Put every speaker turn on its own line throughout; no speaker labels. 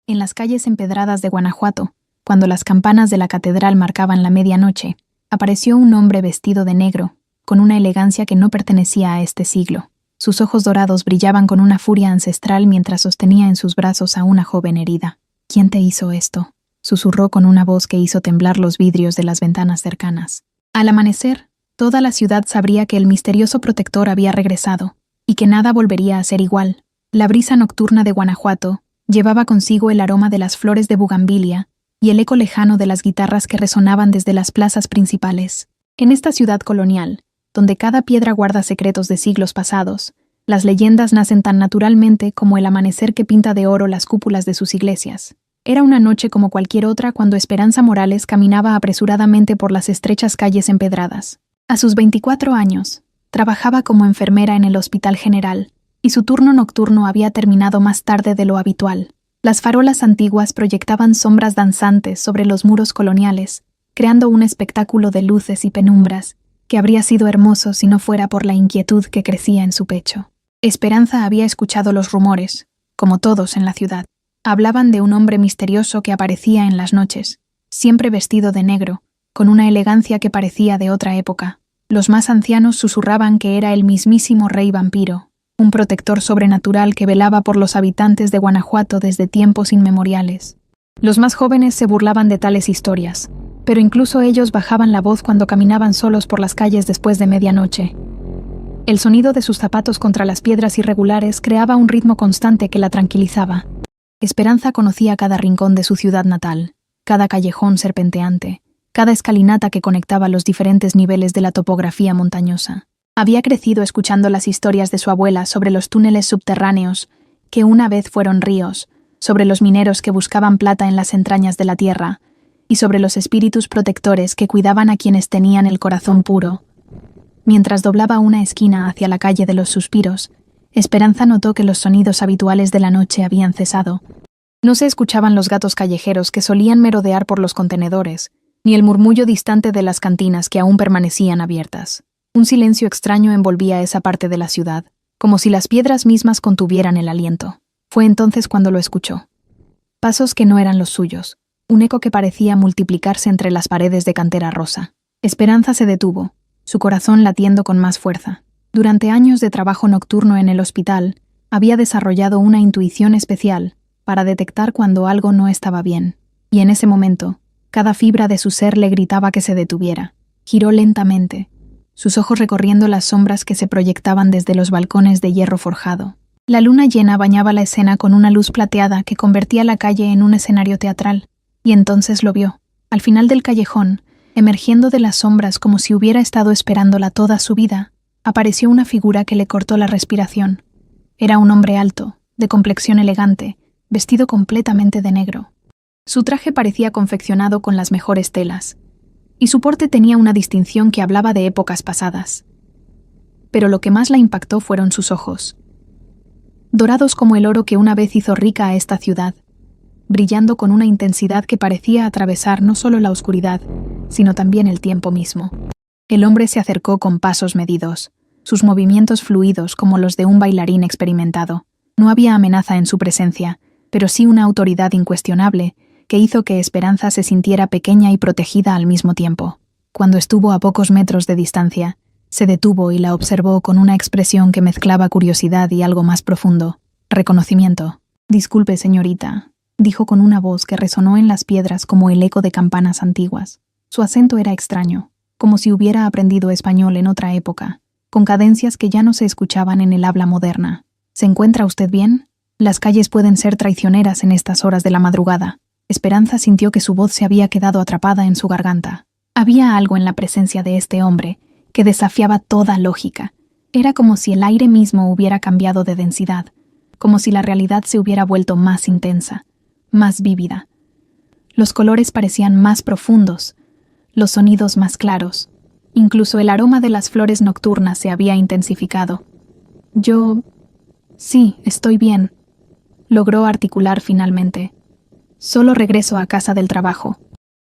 En las calles empedradas de Guanajuato, cuando las campanas de la catedral marcaban la medianoche, apareció un hombre vestido de negro, con una elegancia que no pertenecía a este siglo. Sus ojos dorados brillaban con una furia ancestral mientras sostenía en sus brazos a una joven herida. «¿Quién te hizo esto?», susurró con una voz que hizo temblar los vidrios de las ventanas cercanas. Al amanecer, toda la ciudad sabría que el misterioso protector había regresado, y que nada volvería a ser igual. La brisa nocturna de Guanajuato llevaba consigo el aroma de las flores de bugambilia y el eco lejano de las guitarras que resonaban desde las plazas principales. En esta ciudad colonial, donde cada piedra guarda secretos de siglos pasados, las leyendas nacen tan naturalmente como el amanecer que pinta de oro las cúpulas de sus iglesias. Era una noche como cualquier otra cuando Esperanza Morales caminaba apresuradamente por las estrechas calles empedradas. A sus 24 años, trabajaba como enfermera en el Hospital General, y su turno nocturno había terminado más tarde de lo habitual. Las farolas antiguas proyectaban sombras danzantes sobre los muros coloniales, creando un espectáculo de luces y penumbras que habría sido hermoso si no fuera por la inquietud que crecía en su pecho. Esperanza había escuchado los rumores, como todos en la ciudad. Hablaban de un hombre misterioso que aparecía en las noches, siempre vestido de negro, con una elegancia que parecía de otra época. Los más ancianos susurraban que era el mismísimo rey vampiro, un protector sobrenatural que velaba por los habitantes de Guanajuato desde tiempos inmemoriales. Los más jóvenes se burlaban de tales historias, pero incluso ellos bajaban la voz cuando caminaban solos por las calles después de medianoche. El sonido de sus zapatos contra las piedras irregulares creaba un ritmo constante que la tranquilizaba. Esperanza conocía cada rincón de su ciudad natal, cada callejón serpenteante, cada escalinata que conectaba los diferentes niveles de la topografía montañosa. Había crecido escuchando las historias de su abuela sobre los túneles subterráneos, que una vez fueron ríos, sobre los mineros que buscaban plata en las entrañas de la tierra, y sobre los espíritus protectores que cuidaban a quienes tenían el corazón puro. Mientras doblaba una esquina hacia la calle de los Suspiros, Esperanza notó que los sonidos habituales de la noche habían cesado. No se escuchaban los gatos callejeros que solían merodear por los contenedores, ni el murmullo distante de las cantinas que aún permanecían abiertas. Un silencio extraño envolvía esa parte de la ciudad, como si las piedras mismas contuvieran el aliento. Fue entonces cuando lo escuchó. Pasos que no eran los suyos, un eco que parecía multiplicarse entre las paredes de cantera rosa. Esperanza se detuvo, su corazón latiendo con más fuerza. Durante años de trabajo nocturno en el hospital, había desarrollado una intuición especial para detectar cuando algo no estaba bien, y en ese momento, cada fibra de su ser le gritaba que se detuviera. Giró lentamente, sus ojos recorriendo las sombras que se proyectaban desde los balcones de hierro forjado. La luna llena bañaba la escena con una luz plateada que convertía la calle en un escenario teatral, y entonces lo vio, al final del callejón, emergiendo de las sombras como si hubiera estado esperándola toda su vida. Apareció una figura que le cortó la respiración. Era un hombre alto, de complexión elegante, vestido completamente de negro. Su traje parecía confeccionado con las mejores telas, y su porte tenía una distinción que hablaba de épocas pasadas. Pero lo que más la impactó fueron sus ojos, dorados como el oro que una vez hizo rica a esta ciudad, brillando con una intensidad que parecía atravesar no solo la oscuridad, sino también el tiempo mismo. El hombre se acercó con pasos medidos, sus movimientos fluidos como los de un bailarín experimentado. No había amenaza en su presencia, pero sí una autoridad incuestionable que hizo que Esperanza se sintiera pequeña y protegida al mismo tiempo. Cuando estuvo a pocos metros de distancia, se detuvo y la observó con una expresión que mezclaba curiosidad y algo más profundo, reconocimiento. «Disculpe, señorita», dijo con una voz que resonó en las piedras como el eco de campanas antiguas. Su acento era extraño, como si hubiera aprendido español en otra época, con cadencias que ya no se escuchaban en el habla moderna. «¿Se encuentra usted bien? Las calles pueden ser traicioneras en estas horas de la madrugada». Esperanza sintió que su voz se había quedado atrapada en su garganta. Había algo en la presencia de este hombre que desafiaba toda lógica. Era como si el aire mismo hubiera cambiado de densidad, como si la realidad se hubiera vuelto más intensa, más vívida. Los colores parecían más profundos, los sonidos más claros. Incluso el aroma de las flores nocturnas se había intensificado. Sí, estoy bien», logró articular finalmente. «Solo regreso a casa del trabajo».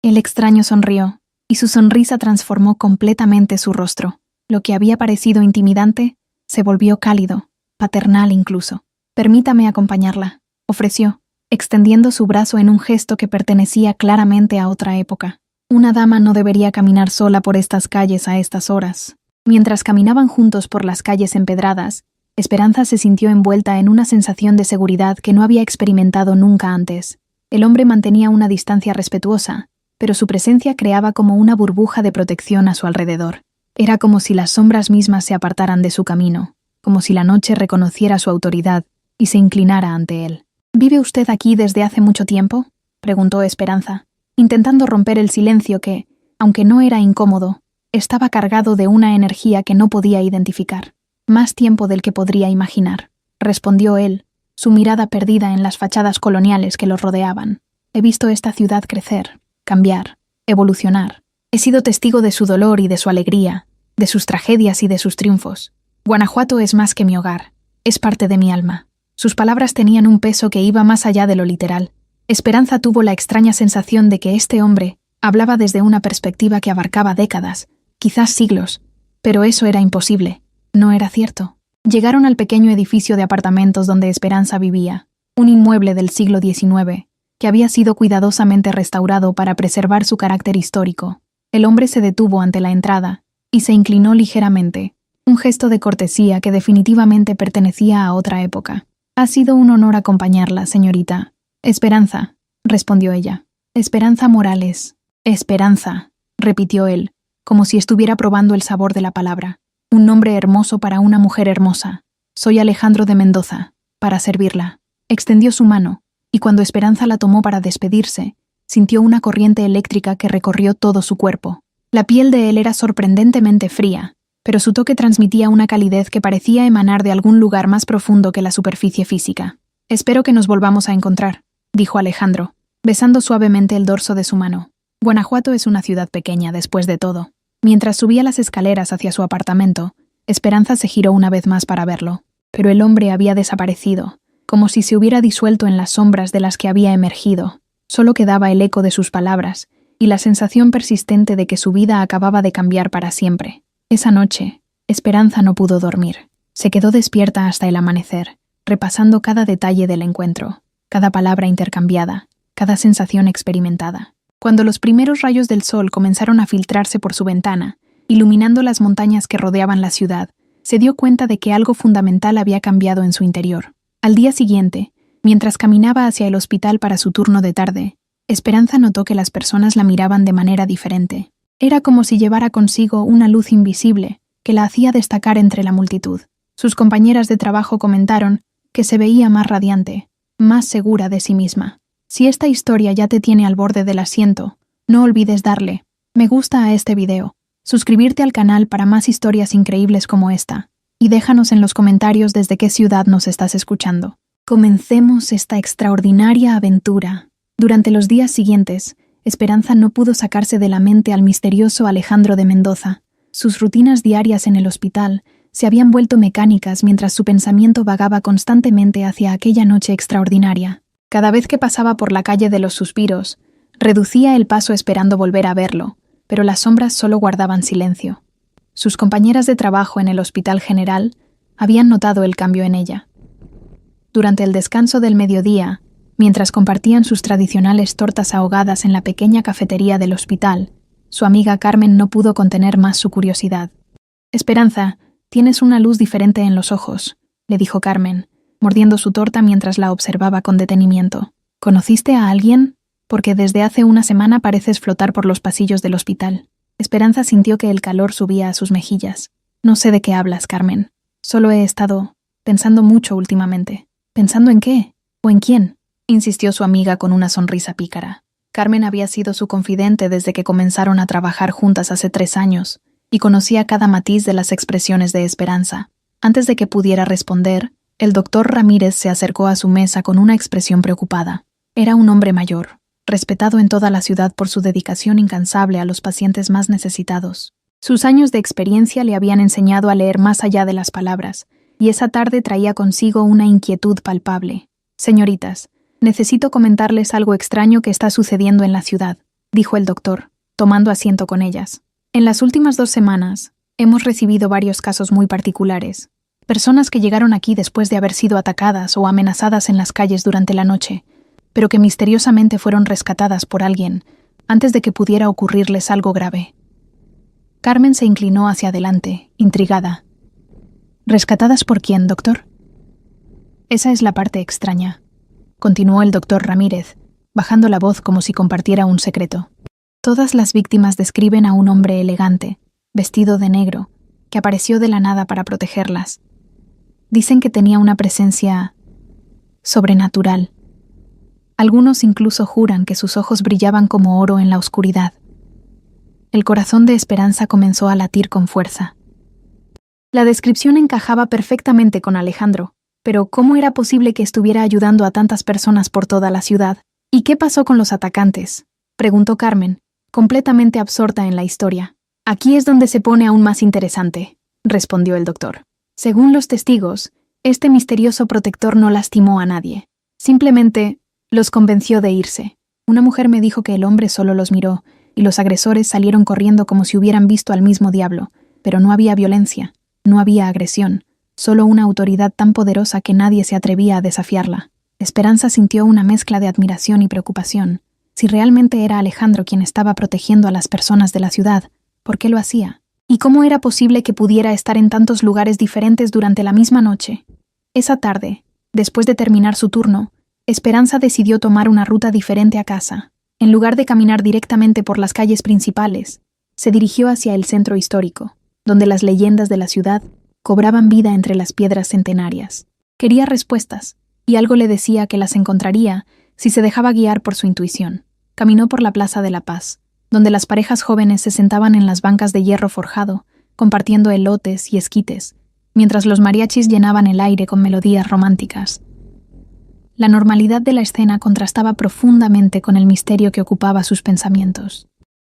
El extraño sonrió, y su sonrisa transformó completamente su rostro. Lo que había parecido intimidante se volvió cálido, paternal incluso. «Permítame acompañarla», ofreció, extendiendo su brazo en un gesto que pertenecía claramente a otra época. Una dama no debería caminar sola por estas calles a estas horas. Mientras caminaban juntos por las calles empedradas, Esperanza se sintió envuelta en una sensación de seguridad que no había experimentado nunca antes. El hombre mantenía una distancia respetuosa, pero su presencia creaba como una burbuja de protección a su alrededor. Era como si las sombras mismas se apartaran de su camino, como si la noche reconociera su autoridad y se inclinara ante él. ¿Vive usted aquí desde hace mucho tiempo?, preguntó Esperanza, intentando romper el silencio que, aunque no era incómodo, estaba cargado de una energía que no podía identificar. Más tiempo del que podría imaginar, respondió él, su mirada perdida en las fachadas coloniales que los rodeaban. He visto esta ciudad crecer, cambiar, evolucionar. He sido testigo de su dolor y de su alegría, de sus tragedias y de sus triunfos. Guanajuato es más que mi hogar, es parte de mi alma. Sus palabras tenían un peso que iba más allá de lo literal. Esperanza tuvo la extraña sensación de que este hombre hablaba desde una perspectiva que abarcaba décadas, quizás siglos, pero eso era imposible. No era cierto. Llegaron al pequeño edificio de apartamentos donde Esperanza vivía, un inmueble del siglo XIX, que había sido cuidadosamente restaurado para preservar su carácter histórico. El hombre se detuvo ante la entrada y se inclinó ligeramente, un gesto de cortesía que definitivamente pertenecía a otra época. Ha sido un honor acompañarla, señorita. Esperanza, respondió ella. Esperanza Morales. Esperanza, repitió él, como si estuviera probando el sabor de la palabra. Un nombre hermoso para una mujer hermosa. Soy Alejandro de Mendoza, para servirla. Extendió su mano, y cuando Esperanza la tomó para despedirse, sintió una corriente eléctrica que recorrió todo su cuerpo. La piel de él era sorprendentemente fría, pero su toque transmitía una calidez que parecía emanar de algún lugar más profundo que la superficie física. Espero que nos volvamos a encontrar, dijo Alejandro, besando suavemente el dorso de su mano. Guanajuato es una ciudad pequeña, después de todo. Mientras subía las escaleras hacia su apartamento, Esperanza se giró una vez más para verlo, pero el hombre había desaparecido, como si se hubiera disuelto en las sombras de las que había emergido. Solo quedaba el eco de sus palabras y la sensación persistente de que su vida acababa de cambiar para siempre. Esa noche, Esperanza no pudo dormir. Se quedó despierta hasta el amanecer, repasando cada detalle del encuentro, cada palabra intercambiada, cada sensación experimentada. Cuando los primeros rayos del sol comenzaron a filtrarse por su ventana, iluminando las montañas que rodeaban la ciudad, se dio cuenta de que algo fundamental había cambiado en su interior. Al día siguiente, mientras caminaba hacia el hospital para su turno de tarde, Esperanza notó que las personas la miraban de manera diferente. Era como si llevara consigo una luz invisible que la hacía destacar entre la multitud. Sus compañeras de trabajo comentaron que se veía más radiante, más segura de sí misma. Si esta historia ya te tiene al borde del asiento, no olvides darle me gusta a este video, suscribirte al canal para más historias increíbles como esta, y déjanos en los comentarios desde qué ciudad nos estás escuchando. Comencemos esta extraordinaria aventura. Durante los días siguientes, Esperanza no pudo sacarse de la mente al misterioso Alejandro de Mendoza. Sus rutinas diarias en el hospital se habían vuelto mecánicas mientras su pensamiento vagaba constantemente hacia aquella noche extraordinaria. Cada vez que pasaba por la calle de los suspiros, reducía el paso esperando volver a verlo, pero las sombras solo guardaban silencio. Sus compañeras de trabajo en el Hospital General habían notado el cambio en ella. Durante el descanso del mediodía, mientras compartían sus tradicionales tortas ahogadas en la pequeña cafetería del hospital, su amiga Carmen no pudo contener más su curiosidad. «Esperanza, tienes una luz diferente en los ojos», le dijo Carmen, mordiendo su torta mientras la observaba con detenimiento. «¿Conociste a alguien? Porque desde hace una semana pareces flotar por los pasillos del hospital». Esperanza sintió que el calor subía a sus mejillas. «No sé de qué hablas, Carmen. Solo he estado pensando mucho últimamente». «¿Pensando en qué? ¿O en quién?», insistió su amiga con una sonrisa pícara. Carmen había sido su confidente desde que comenzaron a trabajar juntas hace 3 años, y conocía cada matiz de las expresiones de Esperanza. Antes de que pudiera responder, el doctor Ramírez se acercó a su mesa con una expresión preocupada. Era un hombre mayor, respetado en toda la ciudad por su dedicación incansable a los pacientes más necesitados. Sus años de experiencia le habían enseñado a leer más allá de las palabras, y esa tarde traía consigo una inquietud palpable. «Señoritas, necesito comentarles algo extraño que está sucediendo en la ciudad», dijo el doctor, tomando asiento con ellas. «En las últimas 2 semanas, hemos recibido varios casos muy particulares. Personas que llegaron aquí después de haber sido atacadas o amenazadas en las calles durante la noche. pero que misteriosamente fueron rescatadas por alguien antes de que pudiera ocurrirles algo grave. Carmen se inclinó hacia adelante, intrigada. ¿Rescatadas por quién, doctor? Esa es la parte extraña, continuó el doctor Ramírez, bajando la voz como si compartiera un secreto. Todas las víctimas describen a un hombre elegante, vestido de negro, que apareció de la nada para protegerlas. Dicen que tenía una presencia sobrenatural. Algunos incluso juran que sus ojos brillaban como oro en la oscuridad. El corazón de Esperanza comenzó a latir con fuerza. La descripción encajaba perfectamente con Alejandro, pero ¿cómo era posible que estuviera ayudando a tantas personas por toda la ciudad? ¿Y qué pasó con los atacantes?, preguntó Carmen, completamente absorta en la historia. Aquí es donde se pone aún más interesante, respondió el doctor. Según los testigos, este misterioso protector no lastimó a nadie. Simplemente los convenció de irse. Una mujer me dijo que el hombre solo los miró, y los agresores salieron corriendo como si hubieran visto al mismo diablo, pero no había violencia, no había agresión, solo una autoridad tan poderosa que nadie se atrevía a desafiarla. Esperanza sintió una mezcla de admiración y preocupación. Si realmente era Alejandro quien estaba protegiendo a las personas de la ciudad, ¿por qué lo hacía? ¿Y cómo era posible que pudiera estar en tantos lugares diferentes durante la misma noche? Esa tarde, después de terminar su turno, Esperanza decidió tomar una ruta diferente a casa. En lugar de caminar directamente por las calles principales, se dirigió hacia el centro histórico, donde las leyendas de la ciudad cobraban vida entre las piedras centenarias. Quería respuestas, y algo le decía que las encontraría si se dejaba guiar por su intuición. Caminó por la Plaza de la Paz, donde las parejas jóvenes se sentaban en las bancas de hierro forjado, compartiendo elotes y esquites, mientras los mariachis llenaban el aire con melodías románticas. La normalidad de la escena contrastaba profundamente con el misterio que ocupaba sus pensamientos.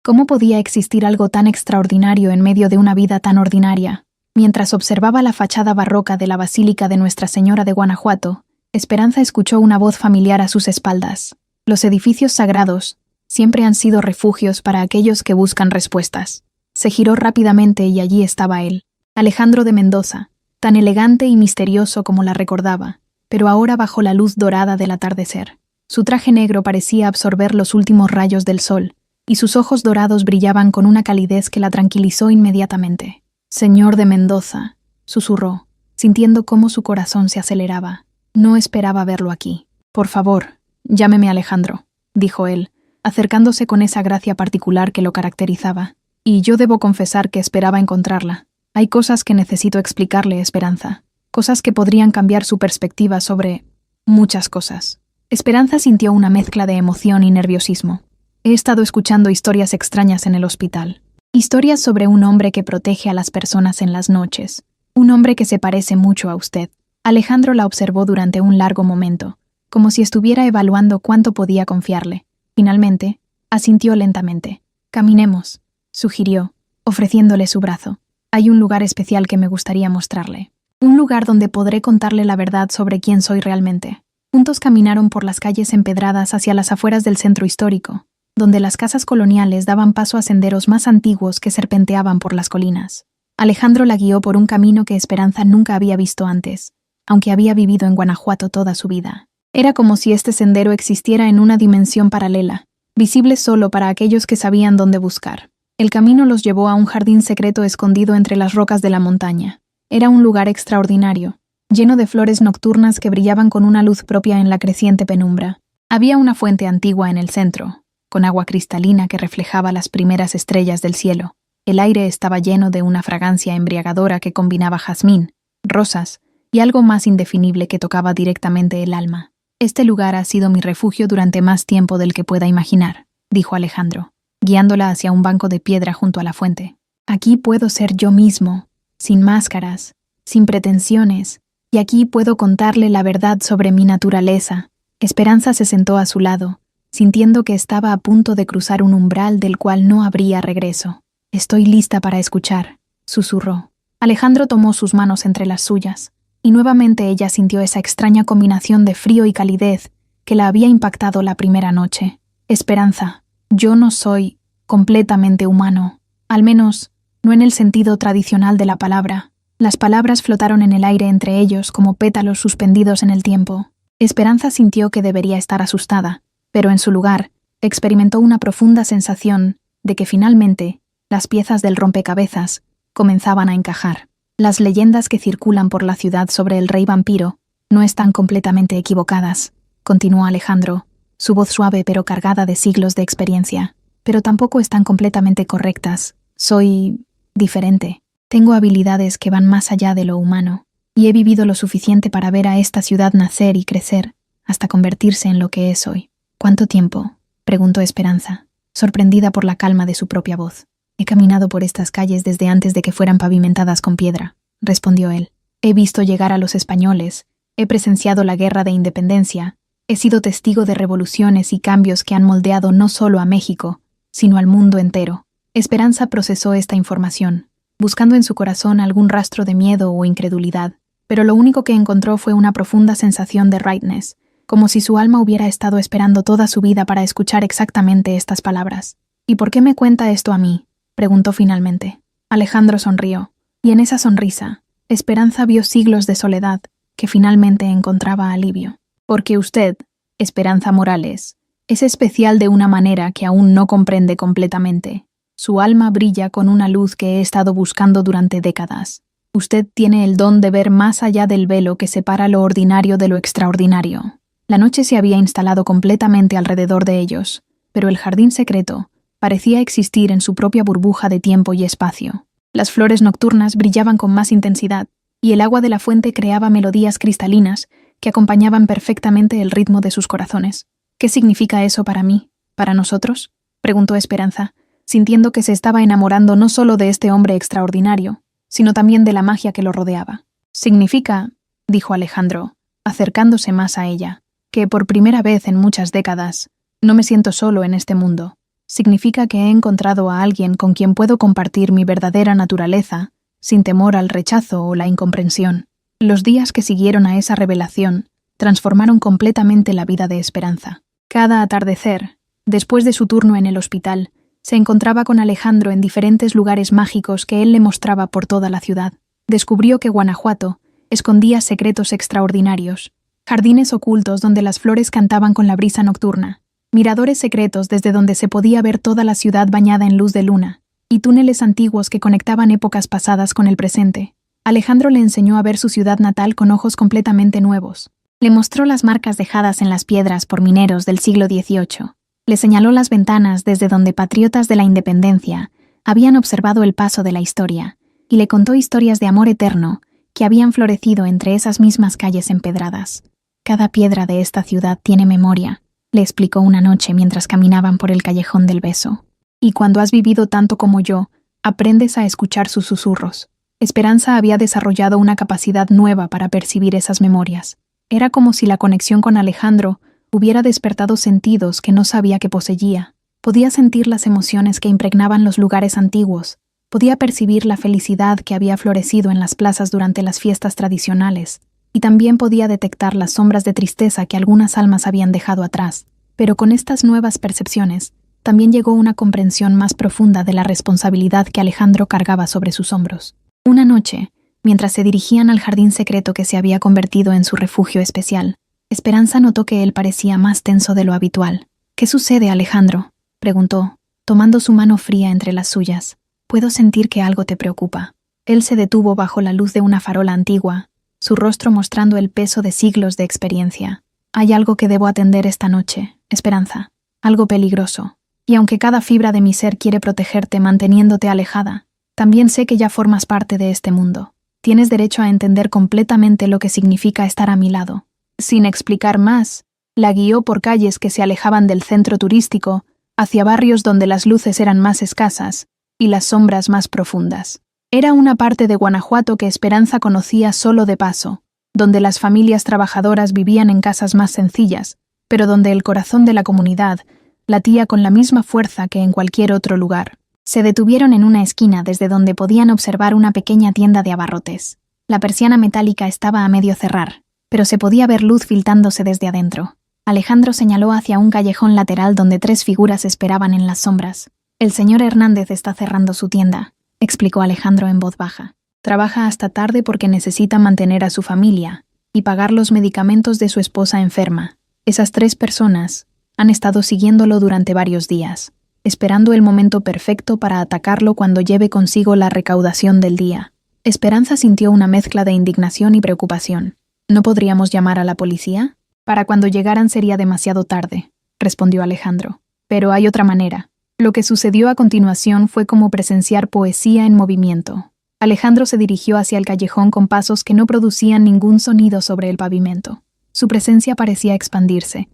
¿Cómo podía existir algo tan extraordinario en medio de una vida tan ordinaria? Mientras observaba la fachada barroca de la Basílica de Nuestra Señora de Guanajuato, Esperanza escuchó una voz familiar a sus espaldas. Los edificios sagrados siempre han sido refugios para aquellos que buscan respuestas. Se giró rápidamente y allí estaba él, Alejandro de Mendoza, tan elegante y misterioso como la recordaba, pero ahora bajo la luz dorada del atardecer. Su traje negro parecía absorber los últimos rayos del sol, y sus ojos dorados brillaban con una calidez que la tranquilizó inmediatamente. «Señor de Mendoza», susurró, sintiendo cómo su corazón se aceleraba. No esperaba verlo aquí. «Por favor, llámeme Alejandro», dijo él, acercándose con esa gracia particular que lo caracterizaba. «Y yo debo confesar que esperaba encontrarla. Hay cosas que necesito explicarle, Esperanza. Cosas que podrían cambiar su perspectiva sobre muchas cosas». Esperanza sintió una mezcla de emoción y nerviosismo. «He estado escuchando historias extrañas en el hospital. Historias sobre un hombre que protege a las personas en las noches. Un hombre que se parece mucho a usted». Alejandro la observó durante un largo momento, como si estuviera evaluando cuánto podía confiarle. Finalmente, asintió lentamente. «Caminemos», sugirió, ofreciéndole su brazo. «Hay un lugar especial que me gustaría mostrarle. Un lugar donde podré contarle la verdad sobre quién soy realmente». Juntos caminaron por las calles empedradas hacia las afueras del centro histórico, donde las casas coloniales daban paso a senderos más antiguos que serpenteaban por las colinas. Alejandro la guió por un camino que Esperanza nunca había visto antes, aunque había vivido en Guanajuato toda su vida. Era como si este sendero existiera en una dimensión paralela, visible solo para aquellos que sabían dónde buscar. El camino los llevó a un jardín secreto escondido entre las rocas de la montaña. Era un lugar extraordinario, lleno de flores nocturnas que brillaban con una luz propia en la creciente penumbra. Había una fuente antigua en el centro, con agua cristalina que reflejaba las primeras estrellas del cielo. El aire estaba lleno de una fragancia embriagadora que combinaba jazmín, rosas y algo más indefinible que tocaba directamente el alma. «Este lugar ha sido mi refugio durante más tiempo del que pueda imaginar», dijo Alejandro, guiándola hacia un banco de piedra junto a la fuente. «Aquí puedo ser yo mismo, sin máscaras, sin pretensiones, y aquí puedo contarle la verdad sobre mi naturaleza». Esperanza se sentó a su lado, sintiendo que estaba a punto de cruzar un umbral del cual no habría regreso. «Estoy lista para escuchar», susurró. Alejandro tomó sus manos entre las suyas, y nuevamente ella sintió esa extraña combinación de frío y calidez que la había impactado la primera noche. «Esperanza, yo no soy completamente humano, al menos no en el sentido tradicional de la palabra». Las palabras flotaron en el aire entre ellos como pétalos suspendidos en el tiempo. Esperanza sintió que debería estar asustada, pero en su lugar, experimentó una profunda sensación de que finalmente las piezas del rompecabezas comenzaban a encajar. Las leyendas que circulan por la ciudad sobre el rey vampiro no están completamente equivocadas, continuó Alejandro, su voz suave pero cargada de siglos de experiencia. Pero tampoco están completamente correctas. Soy diferente. Tengo habilidades que van más allá de lo humano, y he vivido lo suficiente para ver a esta ciudad nacer y crecer, hasta convertirse en lo que es hoy. ¿Cuánto tiempo?, preguntó Esperanza, sorprendida por la calma de su propia voz. He caminado por estas calles desde antes de que fueran pavimentadas con piedra, respondió él. He visto llegar a los españoles, he presenciado la guerra de independencia, he sido testigo de revoluciones y cambios que han moldeado no solo a México, sino al mundo entero. Esperanza procesó esta información, buscando en su corazón algún rastro de miedo o incredulidad, pero lo único que encontró fue una profunda sensación de rightness, como si su alma hubiera estado esperando toda su vida para escuchar exactamente estas palabras. ¿Y por qué me cuenta esto a mí?, preguntó finalmente. Alejandro sonrió, y en esa sonrisa, Esperanza vio siglos de soledad que finalmente encontraba alivio. Porque usted, Esperanza Morales, es especial de una manera que aún no comprende completamente. Su alma brilla con una luz que he estado buscando durante décadas. Usted tiene el don de ver más allá del velo que separa lo ordinario de lo extraordinario. La noche se había instalado completamente alrededor de ellos, pero el jardín secreto parecía existir en su propia burbuja de tiempo y espacio. Las flores nocturnas brillaban con más intensidad, y el agua de la fuente creaba melodías cristalinas que acompañaban perfectamente el ritmo de sus corazones. ¿Qué significa eso para mí, para nosotros?, preguntó Esperanza, sintiendo que se estaba enamorando no solo de este hombre extraordinario, sino también de la magia que lo rodeaba. Significa, dijo Alejandro, acercándose más a ella, que por primera vez en muchas décadas no me siento solo en este mundo. Significa que he encontrado a alguien con quien puedo compartir mi verdadera naturaleza, sin temor al rechazo o la incomprensión. Los días que siguieron a esa revelación transformaron completamente la vida de Esperanza. Cada atardecer, después de su turno en el hospital, se encontraba con Alejandro en diferentes lugares mágicos que él le mostraba por toda la ciudad. Descubrió que Guanajuato escondía secretos extraordinarios, jardines ocultos donde las flores cantaban con la brisa nocturna, miradores secretos desde donde se podía ver toda la ciudad bañada en luz de luna, y túneles antiguos que conectaban épocas pasadas con el presente. Alejandro le enseñó a ver su ciudad natal con ojos completamente nuevos. Le mostró las marcas dejadas en las piedras por mineros del siglo XVIII. Le señaló las ventanas desde donde patriotas de la independencia habían observado el paso de la historia, y le contó historias de amor eterno que habían florecido entre esas mismas calles empedradas. Cada piedra de esta ciudad tiene memoria, le explicó una noche mientras caminaban por el callejón del beso. Y cuando has vivido tanto como yo, aprendes a escuchar sus susurros. Esperanza había desarrollado una capacidad nueva para percibir esas memorias. Era como si la conexión con Alejandro hubiera despertado sentidos que no sabía que poseía. Podía sentir las emociones que impregnaban los lugares antiguos. Podía percibir la felicidad que había florecido en las plazas durante las fiestas tradicionales. Y también podía detectar las sombras de tristeza que algunas almas habían dejado atrás. Pero con estas nuevas percepciones, también llegó una comprensión más profunda de la responsabilidad que Alejandro cargaba sobre sus hombros. Una noche, mientras se dirigían al jardín secreto que se había convertido en su refugio especial, Esperanza notó que él parecía más tenso de lo habitual. ¿Qué sucede, Alejandro?, preguntó, tomando su mano fría entre las suyas. Puedo sentir que algo te preocupa. Él se detuvo bajo la luz de una farola antigua, su rostro mostrando el peso de siglos de experiencia. Hay algo que debo atender esta noche, Esperanza, algo peligroso. Y aunque cada fibra de mi ser quiere protegerte manteniéndote alejada, también sé que ya formas parte de este mundo. Tienes derecho a entender completamente lo que significa estar a mi lado. Sin explicar más, la guió por calles que se alejaban del centro turístico, hacia barrios donde las luces eran más escasas y las sombras más profundas. Era una parte de Guanajuato que Esperanza conocía solo de paso, donde las familias trabajadoras vivían en casas más sencillas, pero donde el corazón de la comunidad latía con la misma fuerza que en cualquier otro lugar. Se detuvieron en una esquina desde donde podían observar una pequeña tienda de abarrotes. La persiana metálica estaba a medio cerrar, pero se podía ver luz filtrándose desde adentro. Alejandro señaló hacia un callejón lateral donde 3 figuras esperaban en las sombras. «El señor Hernández está cerrando su tienda», explicó Alejandro en voz baja. «Trabaja hasta tarde porque necesita mantener a su familia, y pagar los medicamentos de su esposa enferma. Esas 3 personas han estado siguiéndolo durante varios días, esperando el momento perfecto para atacarlo cuando lleve consigo la recaudación del día. Esperanza sintió una mezcla de indignación y preocupación. ¿No podríamos llamar a la policía? Para cuando llegaran sería demasiado tarde, respondió Alejandro. Pero hay otra manera. Lo que sucedió a continuación fue como presenciar poesía en movimiento. Alejandro se dirigió hacia el callejón con pasos que no producían ningún sonido sobre el pavimento. Su presencia parecía expandirse,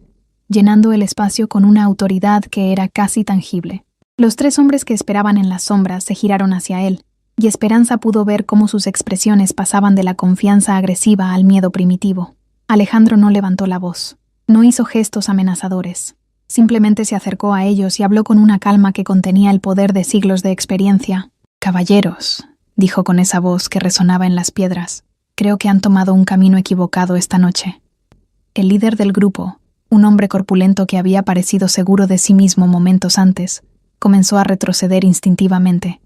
llenando el espacio con una autoridad que era casi tangible. Los 3 hombres que esperaban en las sombras se giraron hacia él, y Esperanza pudo ver cómo sus expresiones pasaban de la confianza agresiva al miedo primitivo. Alejandro no levantó la voz, no hizo gestos amenazadores. Simplemente se acercó a ellos y habló con una calma que contenía el poder de siglos de experiencia. «Caballeros», dijo con esa voz que resonaba en las piedras, «creo que han tomado un camino equivocado esta noche». El líder del grupo, un hombre corpulento que había parecido seguro de sí mismo momentos antes, comenzó a retroceder instintivamente.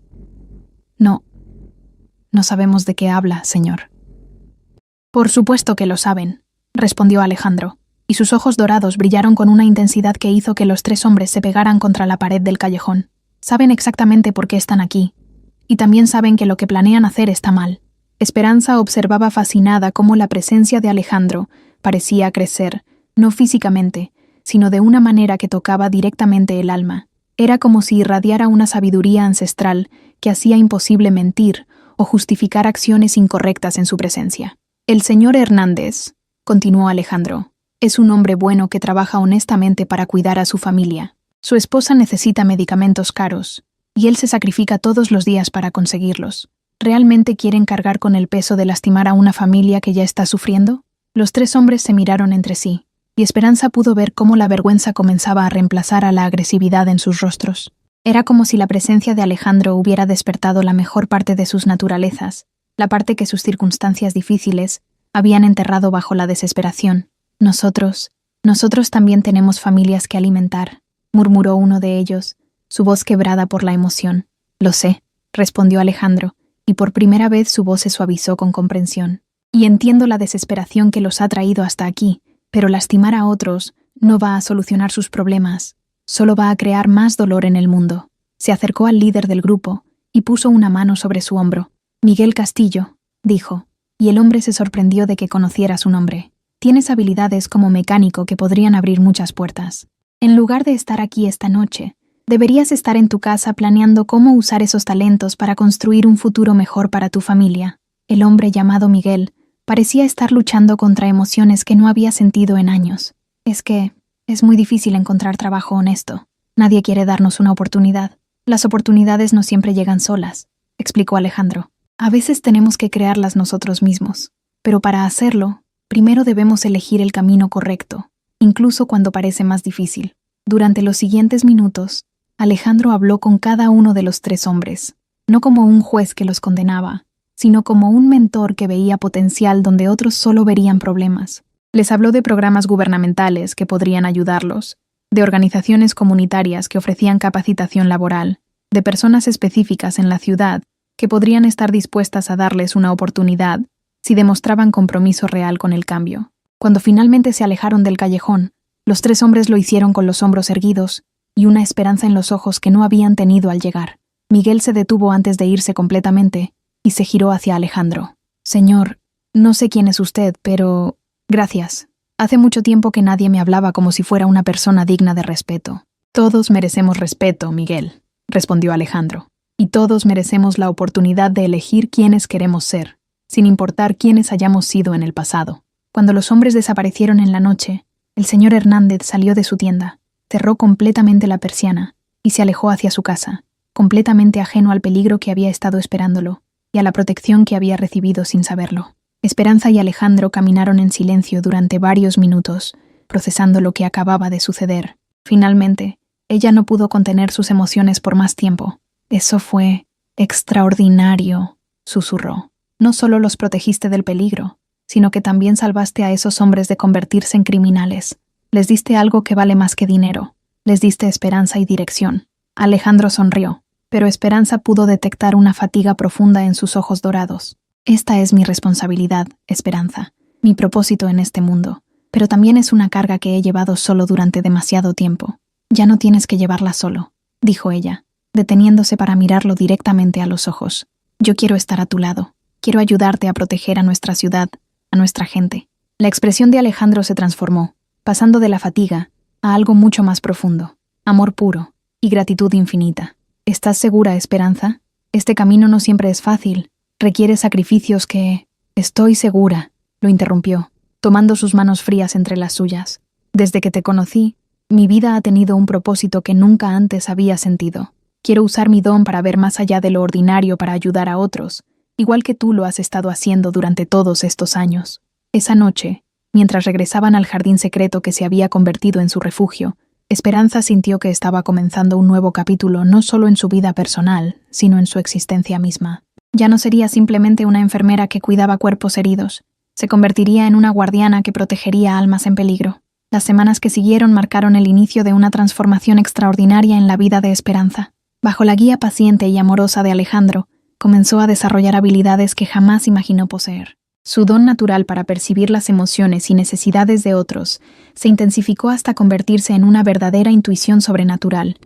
No sabemos de qué habla, señor». «Por supuesto que lo saben», respondió Alejandro, y sus ojos dorados brillaron con una intensidad que hizo que los 3 hombres se pegaran contra la pared del callejón. «Saben exactamente por qué están aquí, y también saben que lo que planean hacer está mal». Esperanza observaba fascinada cómo la presencia de Alejandro parecía crecer, no físicamente, sino de una manera que tocaba directamente el alma. Era como si irradiara una sabiduría ancestral que hacía imposible mentir o justificar acciones incorrectas en su presencia. «El señor Hernández», continuó Alejandro, «es un hombre bueno que trabaja honestamente para cuidar a su familia. Su esposa necesita medicamentos caros, y él se sacrifica todos los días para conseguirlos. ¿Realmente quieren cargar con el peso de lastimar a una familia que ya está sufriendo?» Los 3 hombres se miraron entre sí, y Esperanza pudo ver cómo la vergüenza comenzaba a reemplazar a la agresividad en sus rostros. Era como si la presencia de Alejandro hubiera despertado la mejor parte de sus naturalezas, la parte que sus circunstancias difíciles habían enterrado bajo la desesperación. Nosotros también tenemos familias que alimentar», murmuró uno de ellos, su voz quebrada por la emoción. «Lo sé», respondió Alejandro, y por primera vez su voz se suavizó con comprensión. «Y entiendo la desesperación que los ha traído hasta aquí, pero lastimar a otros no va a solucionar sus problemas, solo va a crear más dolor en el mundo». Se acercó al líder del grupo y puso una mano sobre su hombro. «Miguel Castillo», dijo, y el hombre se sorprendió de que conociera su nombre. «Tienes habilidades como mecánico que podrían abrir muchas puertas. En lugar de estar aquí esta noche, deberías estar en tu casa planeando cómo usar esos talentos para construir un futuro mejor para tu familia». El hombre llamado Miguel parecía estar luchando contra emociones que no había sentido en años. «Es que es muy difícil encontrar trabajo honesto. Nadie quiere darnos una oportunidad. Las oportunidades no siempre llegan solas», explicó Alejandro. «A veces tenemos que crearlas nosotros mismos, pero para hacerlo, primero debemos elegir el camino correcto, incluso cuando parece más difícil». Durante los siguientes minutos, Alejandro habló con cada uno de los 3 hombres, no como un juez que los condenaba, sino como un mentor que veía potencial donde otros solo verían problemas. Les habló de programas gubernamentales que podrían ayudarlos, de organizaciones comunitarias que ofrecían capacitación laboral, de personas específicas en la ciudad que podrían estar dispuestas a darles una oportunidad si demostraban compromiso real con el cambio. Cuando finalmente se alejaron del callejón, los 3 hombres lo hicieron con los hombros erguidos y una esperanza en los ojos que no habían tenido al llegar. Miguel se detuvo antes de irse completamente y se giró hacia Alejandro. «Señor, no sé quién es usted, pero... gracias. Hace mucho tiempo que nadie me hablaba como si fuera una persona digna de respeto». «Todos merecemos respeto, Miguel», respondió Alejandro. «Y todos merecemos la oportunidad de elegir quiénes queremos ser, sin importar quiénes hayamos sido en el pasado». Cuando los hombres desaparecieron en la noche, el señor Hernández salió de su tienda, cerró completamente la persiana y se alejó hacia su casa, completamente ajeno al peligro que había estado esperándolo y a la protección que había recibido sin saberlo. Esperanza y Alejandro caminaron en silencio durante varios minutos, procesando lo que acababa de suceder. Finalmente, ella no pudo contener sus emociones por más tiempo. «Eso fue extraordinario», susurró. «No solo los protegiste del peligro, sino que también salvaste a esos hombres de convertirse en criminales. Les diste algo que vale más que dinero. Les diste esperanza y dirección». Alejandro sonrió, pero Esperanza pudo detectar una fatiga profunda en sus ojos dorados. «Esta es mi responsabilidad, Esperanza. mi propósito en este mundo, pero también es una carga que he llevado solo durante demasiado tiempo. Ya no tienes que llevarla solo, dijo ella, deteniéndose para mirarlo directamente a los ojos. Yo quiero estar a tu lado. Quiero ayudarte a proteger a nuestra ciudad, a nuestra gente. La expresión de Alejandro se transformó, pasando de la fatiga a algo mucho más profundo, amor puro y gratitud infinita. ¿Estás segura, Esperanza? Este camino no siempre es fácil. Requiere sacrificios que... Estoy segura, lo interrumpió, tomando sus manos frías entre las suyas. Desde que te conocí, mi vida ha tenido un propósito que nunca antes había sentido. Quiero usar mi don para ver más allá de lo ordinario para ayudar a otros, igual que tú lo has estado haciendo durante todos estos años. Esa noche, mientras regresaban al jardín secreto que se había convertido en su refugio, Esperanza sintió que estaba comenzando un nuevo capítulo no solo en su vida personal, sino en su existencia misma. Ya no sería simplemente una enfermera que cuidaba cuerpos heridos, se convertiría en una guardiana que protegería almas en peligro. Las semanas que siguieron marcaron el inicio de una transformación extraordinaria en la vida de Esperanza. Bajo la guía paciente y amorosa de Alejandro, comenzó a desarrollar habilidades que jamás imaginó poseer. Su don natural para percibir las emociones y necesidades de otros se intensificó hasta convertirse en una verdadera intuición sobrenatural.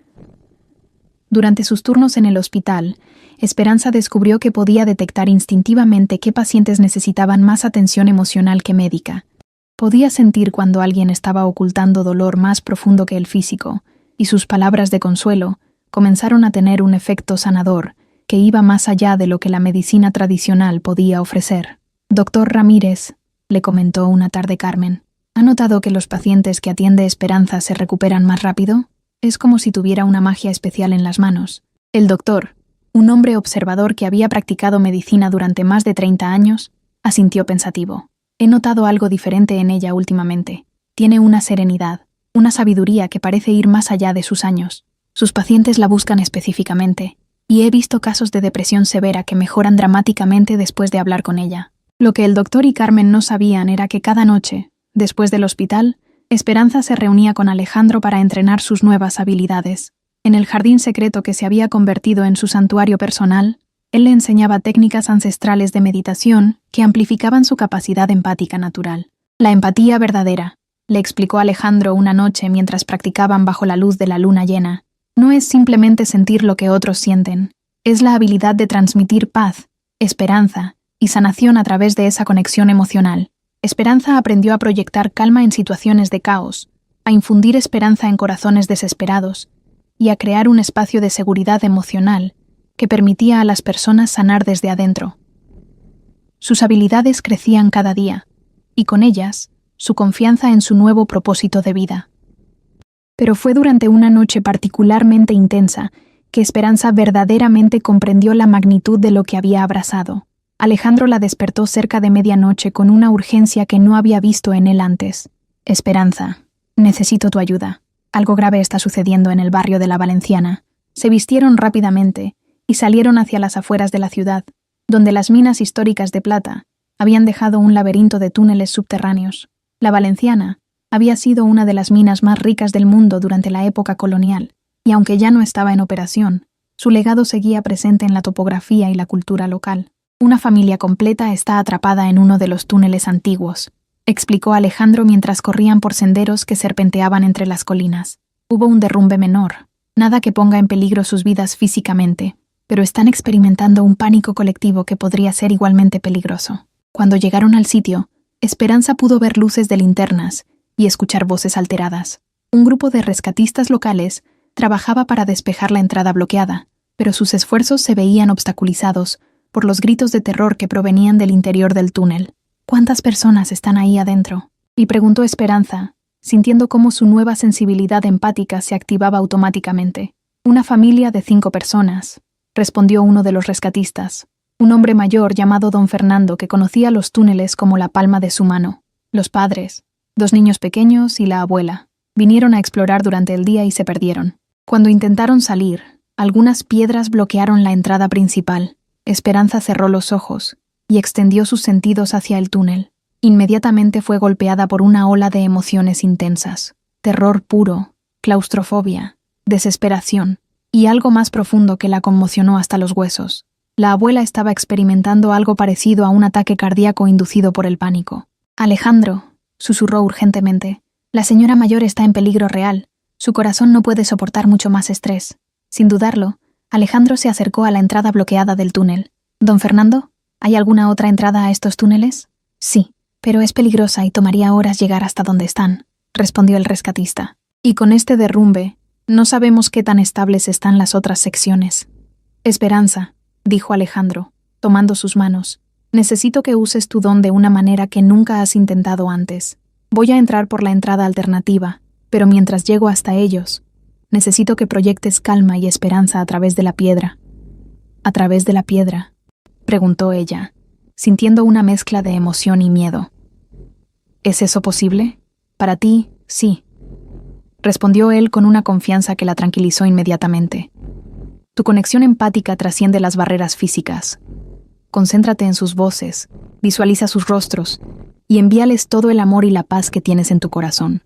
Durante sus turnos en el hospital, Esperanza descubrió que podía detectar instintivamente qué pacientes necesitaban más atención emocional que médica. Podía sentir cuando alguien estaba ocultando dolor más profundo que el físico, y sus palabras de consuelo comenzaron a tener un efecto sanador que iba más allá de lo que la medicina tradicional podía ofrecer. «Doctor Ramírez», le comentó una tarde Carmen, ¿ha notado que los pacientes que atiende Esperanza se recuperan más rápido? Es como si tuviera una magia especial en las manos. El doctor, un hombre observador que había practicado medicina durante más de 30 años, asintió pensativo. He notado algo diferente en ella últimamente. Tiene una serenidad, una sabiduría que parece ir más allá de sus años. Sus pacientes la buscan específicamente, y he visto casos de depresión severa que mejoran dramáticamente después de hablar con ella. Lo que el doctor y Carmen no sabían era que cada noche, después del hospital, Esperanza se reunía con Alejandro para entrenar sus nuevas habilidades. En el jardín secreto que se había convertido en su santuario personal, él le enseñaba técnicas ancestrales de meditación que amplificaban su capacidad empática natural. La empatía verdadera, le explicó Alejandro una noche mientras practicaban bajo la luz de la luna llena, no es simplemente sentir lo que otros sienten, es la habilidad de transmitir paz, esperanza y sanación a través de esa conexión emocional. Esperanza aprendió a proyectar calma en situaciones de caos, a infundir esperanza en corazones desesperados y a crear un espacio de seguridad emocional que permitía a las personas sanar desde adentro. Sus habilidades crecían cada día, y con ellas, su confianza en su nuevo propósito de vida. Pero fue durante una noche particularmente intensa que Esperanza verdaderamente comprendió la magnitud de lo que había abrazado. Alejandro la despertó cerca de medianoche con una urgencia que no había visto en él antes. «Esperanza, necesito tu ayuda. Algo grave está sucediendo en el barrio de la Valenciana». Se vistieron rápidamente y salieron hacia las afueras de la ciudad, donde las minas históricas de plata habían dejado un laberinto de túneles subterráneos. La Valenciana había sido una de las minas más ricas del mundo durante la época colonial, y aunque ya no estaba en operación, su legado seguía presente en la topografía y la cultura local. «Una familia completa está atrapada en uno de los túneles antiguos», explicó Alejandro mientras corrían por senderos que serpenteaban entre las colinas. «Hubo un derrumbe menor, nada que ponga en peligro sus vidas físicamente, pero están experimentando un pánico colectivo que podría ser igualmente peligroso». Cuando llegaron al sitio, Esperanza pudo ver luces de linternas y escuchar voces alteradas. Un grupo de rescatistas locales trabajaba para despejar la entrada bloqueada, pero sus esfuerzos se veían obstaculizados por los gritos de terror que provenían del interior del túnel. «¿Cuántas personas están ahí adentro?», y preguntó Esperanza, sintiendo cómo su nueva sensibilidad empática se activaba automáticamente. «Una familia de 5 personas», respondió uno de los rescatistas, un hombre mayor llamado don Fernando que conocía los túneles como la palma de su mano. Los padres, 2 niños pequeños y la abuela, vinieron a explorar durante el día y se perdieron. Cuando intentaron salir, algunas piedras bloquearon la entrada principal. Esperanza cerró los ojos y extendió sus sentidos hacia el túnel. Inmediatamente fue golpeada por una ola de emociones intensas. Terror puro, claustrofobia, desesperación y algo más profundo que la conmocionó hasta los huesos. La abuela estaba experimentando algo parecido a un ataque cardíaco inducido por el pánico. Alejandro, susurró urgentemente, la señora mayor está en peligro real. Su corazón no puede soportar mucho más estrés. Sin dudarlo, Alejandro se acercó a la entrada bloqueada del túnel. «Don Fernando, ¿hay alguna otra entrada a estos túneles?» «Sí, pero es peligrosa y tomaría horas llegar hasta donde están», respondió el rescatista. «Y con este derrumbe, no sabemos qué tan estables están las otras secciones». «Esperanza», dijo Alejandro, tomando sus manos, «necesito que uses tu don de una manera que nunca has intentado antes. Voy a entrar por la entrada alternativa, pero mientras llego hasta ellos, necesito que proyectes calma y esperanza a través de la piedra». «¿A través de la piedra?», preguntó ella, sintiendo una mezcla de emoción y miedo. «¿Es eso posible? Para ti, sí», respondió él con una confianza que la tranquilizó inmediatamente. «Tu conexión empática trasciende las barreras físicas. Concéntrate en sus voces, visualiza sus rostros y envíales todo el amor y la paz que tienes en tu corazón».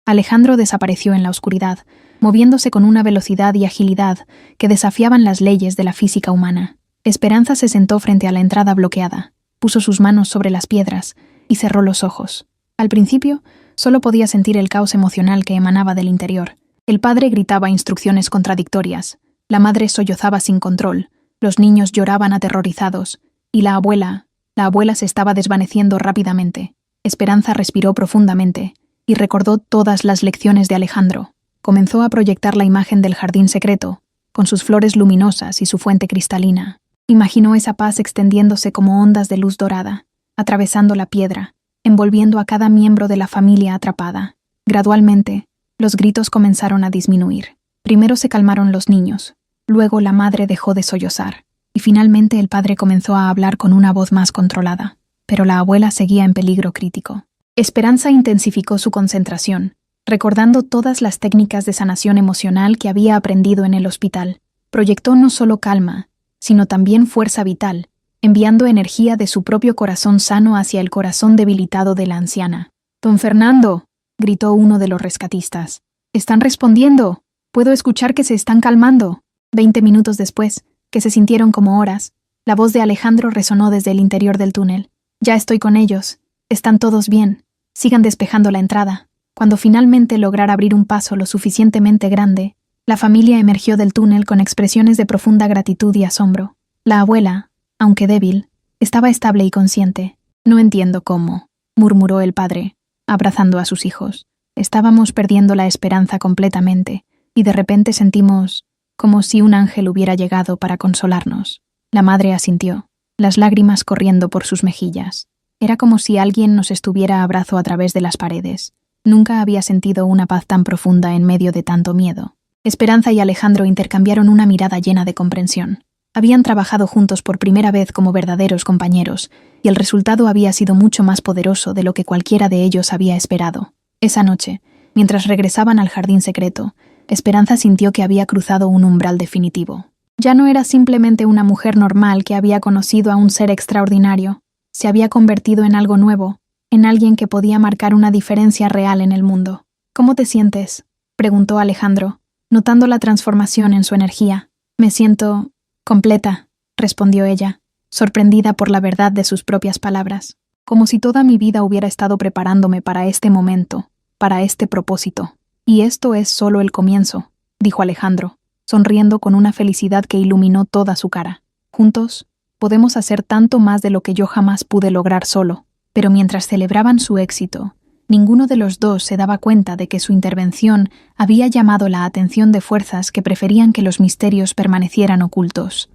Alejandro desapareció en la oscuridad, moviéndose con una velocidad y agilidad que desafiaban las leyes de la física humana. Esperanza se sentó frente a la entrada bloqueada, puso sus manos sobre las piedras y cerró los ojos. Al principio, solo podía sentir el caos emocional que emanaba del interior. El padre gritaba instrucciones contradictorias, la madre sollozaba sin control, los niños lloraban aterrorizados, y la abuela se estaba desvaneciendo rápidamente. Esperanza respiró profundamente y recordó todas las lecciones de Alejandro. Comenzó a proyectar la imagen del jardín secreto, con sus flores luminosas y su fuente cristalina. Imaginó esa paz extendiéndose como ondas de luz dorada, atravesando la piedra, envolviendo a cada miembro de la familia atrapada. Gradualmente, los gritos comenzaron a disminuir. Primero se calmaron los niños, luego la madre dejó de sollozar, y finalmente el padre comenzó a hablar con una voz más controlada, pero la abuela seguía en peligro crítico. Esperanza intensificó su concentración, recordando todas las técnicas de sanación emocional que había aprendido en el hospital. Proyectó no solo calma, sino también fuerza vital, enviando energía de su propio corazón sano hacia el corazón debilitado de la anciana. «Don Fernando», gritó uno de los rescatistas. «¡Están respondiendo! Puedo escuchar que se están calmando». 20 minutos después, que se sintieron como horas, la voz de Alejandro resonó desde el interior del túnel. «Ya estoy con ellos. Están todos bien. Sigan despejando la entrada». Cuando finalmente lograra abrir un paso lo suficientemente grande, la familia emergió del túnel con expresiones de profunda gratitud y asombro. La abuela, aunque débil, estaba estable y consciente. «No entiendo cómo», murmuró el padre, abrazando a sus hijos. «Estábamos perdiendo la esperanza completamente, y de repente sentimos como si un ángel hubiera llegado para consolarnos». La madre asintió, las lágrimas corriendo por sus mejillas. Era como si alguien nos estuviera a abrazo a través de las paredes. Nunca había sentido una paz tan profunda en medio de tanto miedo. Esperanza y Alejandro intercambiaron una mirada llena de comprensión. Habían trabajado juntos por primera vez como verdaderos compañeros, y el resultado había sido mucho más poderoso de lo que cualquiera de ellos había esperado. Esa noche, mientras regresaban al jardín secreto, Esperanza sintió que había cruzado un umbral definitivo. Ya no era simplemente una mujer normal que había conocido a un ser extraordinario. Se había convertido en algo nuevo, en alguien que podía marcar una diferencia real en el mundo. «¿Cómo te sientes?», preguntó Alejandro, notando la transformación en su energía. «Me siento completa», respondió ella, sorprendida por la verdad de sus propias palabras. «Como si toda mi vida hubiera estado preparándome para este momento, para este propósito. Y esto es solo el comienzo», dijo Alejandro, sonriendo con una felicidad que iluminó toda su cara. «Juntos, podemos hacer tanto más de lo que yo jamás pude lograr solo». Pero mientras celebraban su éxito, ninguno de los dos se daba cuenta de que su intervención había llamado la atención de fuerzas que preferían que los misterios permanecieran ocultos.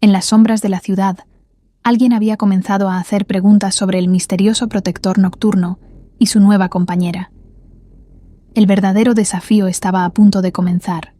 En las sombras de la ciudad, alguien había comenzado a hacer preguntas sobre el misterioso protector nocturno y su nueva compañera. El verdadero desafío estaba a punto de comenzar.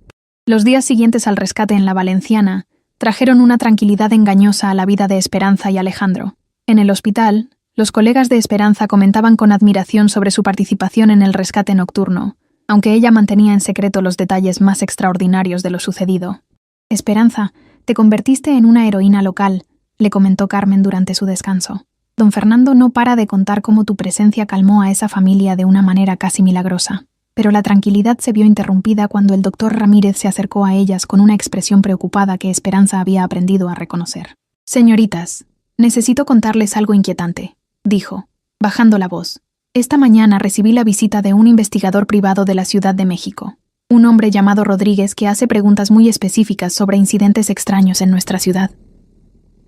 Los días siguientes al rescate en la Valenciana trajeron una tranquilidad engañosa a la vida de Esperanza y Alejandro. En el hospital, los colegas de Esperanza comentaban con admiración sobre su participación en el rescate nocturno, aunque ella mantenía en secreto los detalles más extraordinarios de lo sucedido. «Esperanza, te convertiste en una heroína local», le comentó Carmen durante su descanso. «Don Fernando no para de contar cómo tu presencia calmó a esa familia de una manera casi milagrosa». Pero la tranquilidad se vio interrumpida cuando el doctor Ramírez se acercó a ellas con una expresión preocupada que Esperanza había aprendido a reconocer. «Señoritas, necesito contarles algo inquietante», dijo, bajando la voz. Esta mañana recibí la visita de un investigador privado de la Ciudad de México, un hombre llamado Rodríguez que hace preguntas muy específicas sobre incidentes extraños en nuestra ciudad.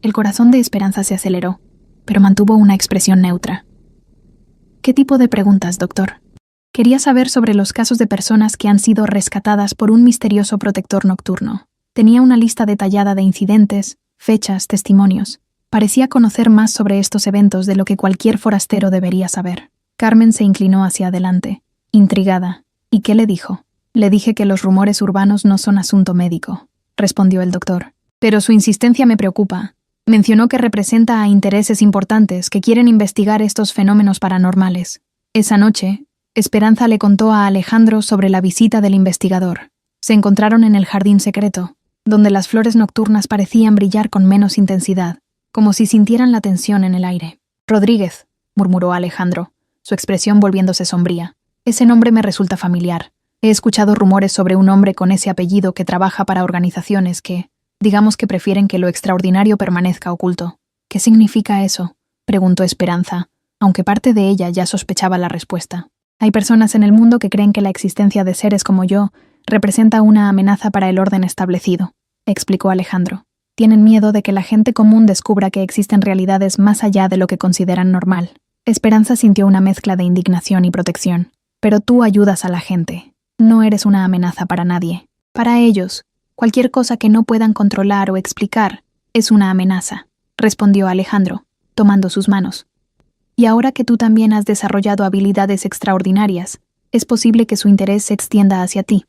El corazón de Esperanza se aceleró, pero mantuvo una expresión neutra. ¿Qué tipo de preguntas, doctor? Quería saber sobre los casos de personas que han sido rescatadas por un misterioso protector nocturno. Tenía una lista detallada de incidentes, fechas, testimonios. Parecía conocer más sobre estos eventos de lo que cualquier forastero debería saber. Carmen se inclinó hacia adelante, intrigada. ¿Y qué le dijo? Le dije que los rumores urbanos no son asunto médico, respondió el doctor. Pero su insistencia me preocupa. Mencionó que representa a intereses importantes que quieren investigar estos fenómenos paranormales. Esa noche, Esperanza le contó a Alejandro sobre la visita del investigador. Se encontraron en el jardín secreto, donde las flores nocturnas parecían brillar con menos intensidad, como si sintieran la tensión en el aire. Rodríguez, murmuró Alejandro, su expresión volviéndose sombría. Ese nombre me resulta familiar. He escuchado rumores sobre un hombre con ese apellido que trabaja para organizaciones que, digamos que prefieren que lo extraordinario permanezca oculto. ¿Qué significa eso?, preguntó Esperanza, aunque parte de ella ya sospechaba la respuesta. Hay personas en el mundo que creen que la existencia de seres como yo representa una amenaza para el orden establecido, explicó Alejandro. Tienen miedo de que la gente común descubra que existen realidades más allá de lo que consideran normal. Esperanza sintió una mezcla de indignación y protección. Pero tú ayudas a la gente. No eres una amenaza para nadie. Para ellos, cualquier cosa que no puedan controlar o explicar es una amenaza, respondió Alejandro, tomando sus manos. Y ahora que tú también has desarrollado habilidades extraordinarias, es posible que su interés se extienda hacia ti.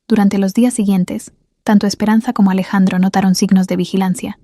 Durante los días siguientes, tanto Esperanza como Alejandro notaron signos de vigilancia.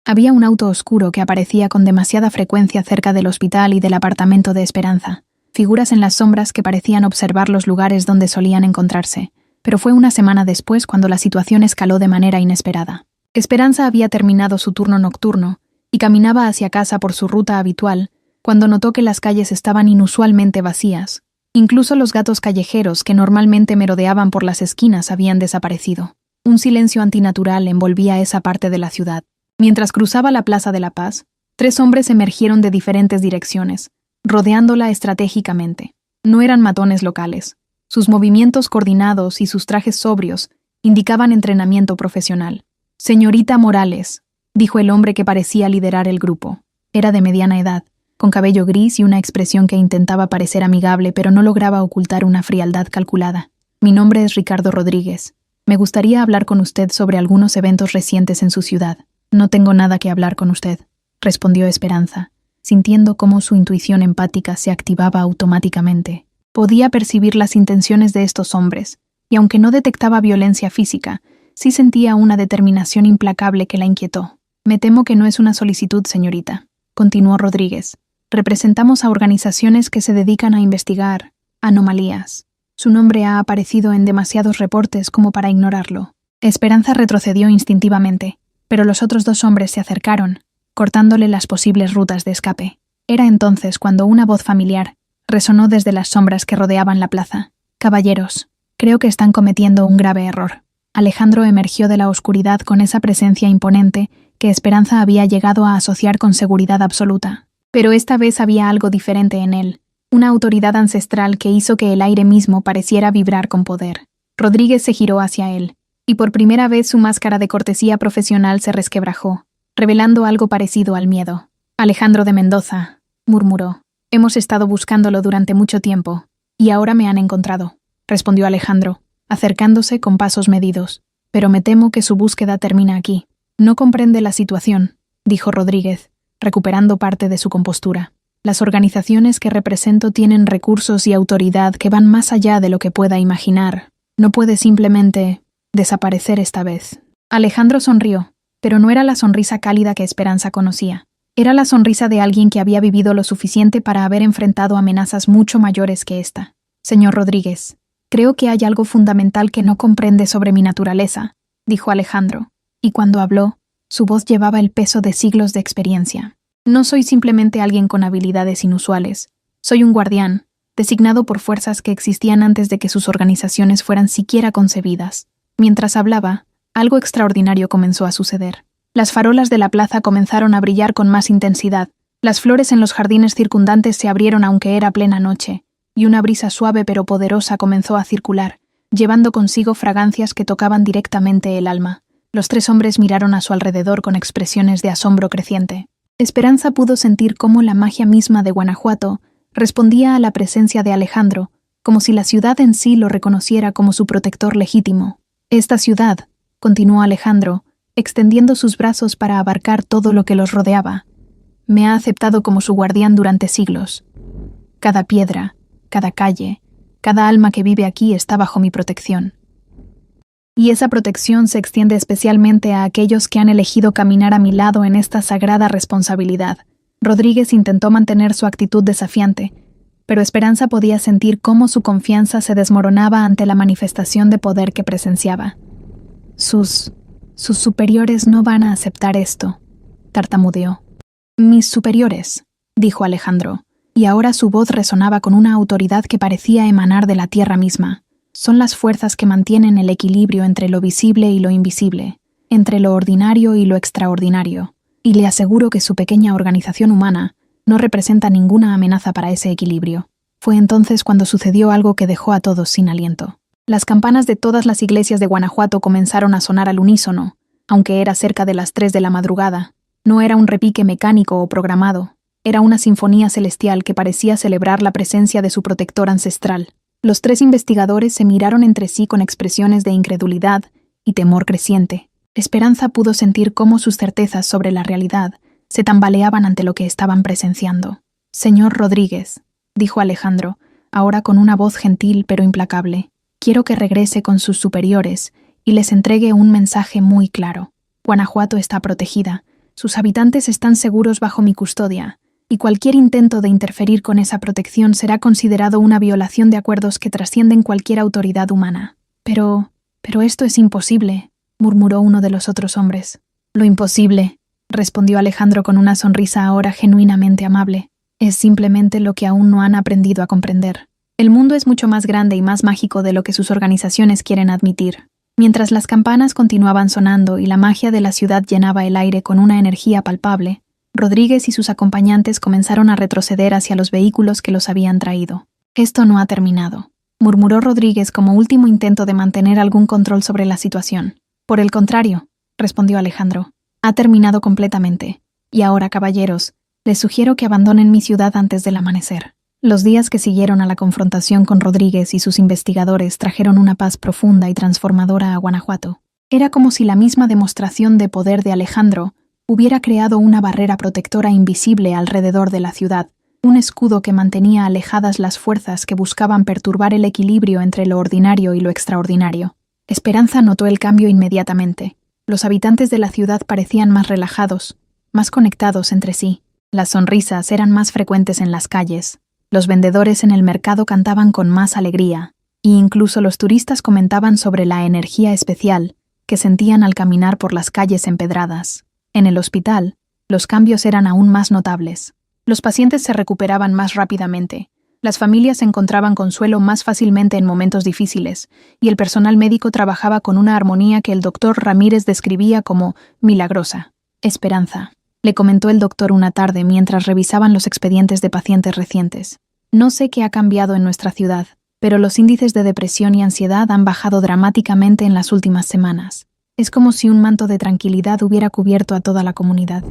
Había un auto oscuro que aparecía con demasiada frecuencia cerca del hospital y del apartamento de Esperanza, figuras en las sombras que parecían observar los lugares donde solían encontrarse, pero fue una semana después cuando la situación escaló de manera inesperada. Esperanza había terminado su turno nocturno y caminaba hacia casa por su ruta habitual cuando notó que las calles estaban inusualmente vacías. Incluso los gatos callejeros que normalmente merodeaban por las esquinas habían desaparecido. Un silencio antinatural envolvía esa parte de la ciudad. Mientras cruzaba la Plaza de la Paz, 3 hombres emergieron de diferentes direcciones, rodeándola estratégicamente. No eran matones locales. Sus movimientos coordinados y sus trajes sobrios indicaban entrenamiento profesional. «Señorita Morales», dijo el hombre que parecía liderar el grupo. Era de mediana edad, con cabello gris y una expresión que intentaba parecer amigable pero no lograba ocultar una frialdad calculada. «Mi nombre es Ricardo Rodríguez. Me gustaría hablar con usted sobre algunos eventos recientes en su ciudad». «No tengo nada que hablar con usted», respondió Esperanza, sintiendo cómo su intuición empática se activaba automáticamente. Podía percibir las intenciones de estos hombres, y aunque no detectaba violencia física, sí sentía una determinación implacable que la inquietó. «Me temo que no es una solicitud, señorita», continuó Rodríguez. «Representamos a organizaciones que se dedican a investigar anomalías. Su nombre ha aparecido en demasiados reportes como para ignorarlo». Esperanza retrocedió instintivamente, pero los otros 2 hombres se acercaron, cortándole las posibles rutas de escape. Era entonces cuando una voz familiar resonó desde las sombras que rodeaban la plaza. «Caballeros, creo que están cometiendo un grave error». Alejandro emergió de la oscuridad con esa presencia imponente que Esperanza había llegado a asociar con seguridad absoluta. Pero esta vez había algo diferente en él, una autoridad ancestral que hizo que el aire mismo pareciera vibrar con poder. Rodríguez se giró hacia él, y por primera vez su máscara de cortesía profesional se resquebrajó, revelando algo parecido al miedo. «Alejandro de Mendoza», murmuró. «Hemos estado buscándolo durante mucho tiempo, y ahora me han encontrado», respondió Alejandro, acercándose con pasos medidos. «Pero me temo que su búsqueda termina aquí». «No comprende la situación», dijo Rodríguez, recuperando parte de su compostura. «Las organizaciones que represento tienen recursos y autoridad que van más allá de lo que pueda imaginar. No puede simplemente desaparecer esta vez». Alejandro sonrió, pero no era la sonrisa cálida que Esperanza conocía. Era la sonrisa de alguien que había vivido lo suficiente para haber enfrentado amenazas mucho mayores que esta. «Señor Rodríguez, creo que hay algo fundamental que no comprende sobre mi naturaleza», dijo Alejandro, y cuando habló, su voz llevaba el peso de siglos de experiencia. «No soy simplemente alguien con habilidades inusuales. Soy un guardián, designado por fuerzas que existían antes de que sus organizaciones fueran siquiera concebidas». Mientras hablaba, algo extraordinario comenzó a suceder. Las farolas de la plaza comenzaron a brillar con más intensidad, Las flores en los jardines circundantes se abrieron aunque era plena noche, y una brisa suave pero poderosa comenzó a circular, llevando consigo fragancias que tocaban directamente el alma. Los tres hombres miraron a su alrededor con expresiones de asombro creciente. Esperanza pudo sentir cómo la magia misma de Guanajuato respondía a la presencia de Alejandro, como si la ciudad en sí lo reconociera como su protector legítimo. Esta ciudad, continuó Alejandro, extendiendo sus brazos para abarcar todo lo que los rodeaba, me ha aceptado como su guardián durante siglos. Cada piedra, cada calle, cada alma que vive aquí está bajo mi protección. Y esa protección se extiende especialmente a aquellos que han elegido caminar a mi lado en esta sagrada responsabilidad. Rodríguez intentó mantener su actitud desafiante, pero Esperanza podía sentir cómo su confianza se desmoronaba ante la manifestación de poder que presenciaba. Sus superiores no van a aceptar esto, tartamudeó. Mis superiores, dijo Alejandro, y ahora su voz resonaba con una autoridad que parecía emanar de la tierra misma. Son las fuerzas que mantienen el equilibrio entre lo visible y lo invisible, entre lo ordinario y lo extraordinario, y le aseguro que su pequeña organización humana no representa ninguna amenaza para ese equilibrio. Fue entonces cuando sucedió algo que dejó a todos sin aliento. Las campanas de todas las iglesias de Guanajuato comenzaron a sonar al unísono, aunque era cerca de las 3 de la madrugada. No era un repique mecánico o programado, era una sinfonía celestial que parecía celebrar la presencia de su protector ancestral. Los tres investigadores se miraron entre sí con expresiones de incredulidad y temor creciente. Esperanza pudo sentir cómo sus certezas sobre la realidad se tambaleaban ante lo que estaban presenciando. Señor Rodríguez, dijo Alejandro, ahora con una voz gentil pero implacable, quiero que regrese con sus superiores y les entregue un mensaje muy claro. Guanajuato está protegida, sus habitantes están seguros bajo mi custodia, y cualquier intento de interferir con esa protección será considerado una violación de acuerdos que trascienden cualquier autoridad humana. Pero esto es imposible, murmuró uno de los otros hombres. Lo imposible, respondió Alejandro con una sonrisa ahora genuinamente amable, es simplemente lo que aún no han aprendido a comprender. El mundo es mucho más grande y más mágico de lo que sus organizaciones quieren admitir. Mientras las campanas continuaban sonando y la magia de la ciudad llenaba el aire con una energía palpable, Rodríguez y sus acompañantes comenzaron a retroceder hacia los vehículos que los habían traído. Esto no ha terminado, murmuró Rodríguez como último intento de mantener algún control sobre la situación. Por el contrario, respondió Alejandro, ha terminado completamente. Y ahora, caballeros, les sugiero que abandonen mi ciudad antes del amanecer. Los días que siguieron a la confrontación con Rodríguez y sus investigadores trajeron una paz profunda y transformadora a Guanajuato. Era como si la misma demostración de poder de Alejandro hubiera creado una barrera protectora invisible alrededor de la ciudad, un escudo que mantenía alejadas las fuerzas que buscaban perturbar el equilibrio entre lo ordinario y lo extraordinario. Esperanza notó el cambio inmediatamente. Los habitantes de la ciudad parecían más relajados, más conectados entre sí. Las sonrisas eran más frecuentes en las calles. Los vendedores en el mercado cantaban con más alegría, e incluso los turistas comentaban sobre la energía especial que sentían al caminar por las calles empedradas. En el hospital, los cambios eran aún más notables. Los pacientes se recuperaban más rápidamente, las familias encontraban consuelo más fácilmente en momentos difíciles, y el personal médico trabajaba con una armonía que el doctor Ramírez describía como milagrosa. Esperanza, le comentó el doctor una tarde mientras revisaban los expedientes de pacientes recientes. No sé qué ha cambiado en nuestra ciudad, pero los índices de depresión y ansiedad han bajado dramáticamente en las últimas semanas. Es como si un manto de tranquilidad hubiera cubierto a toda la comunidad.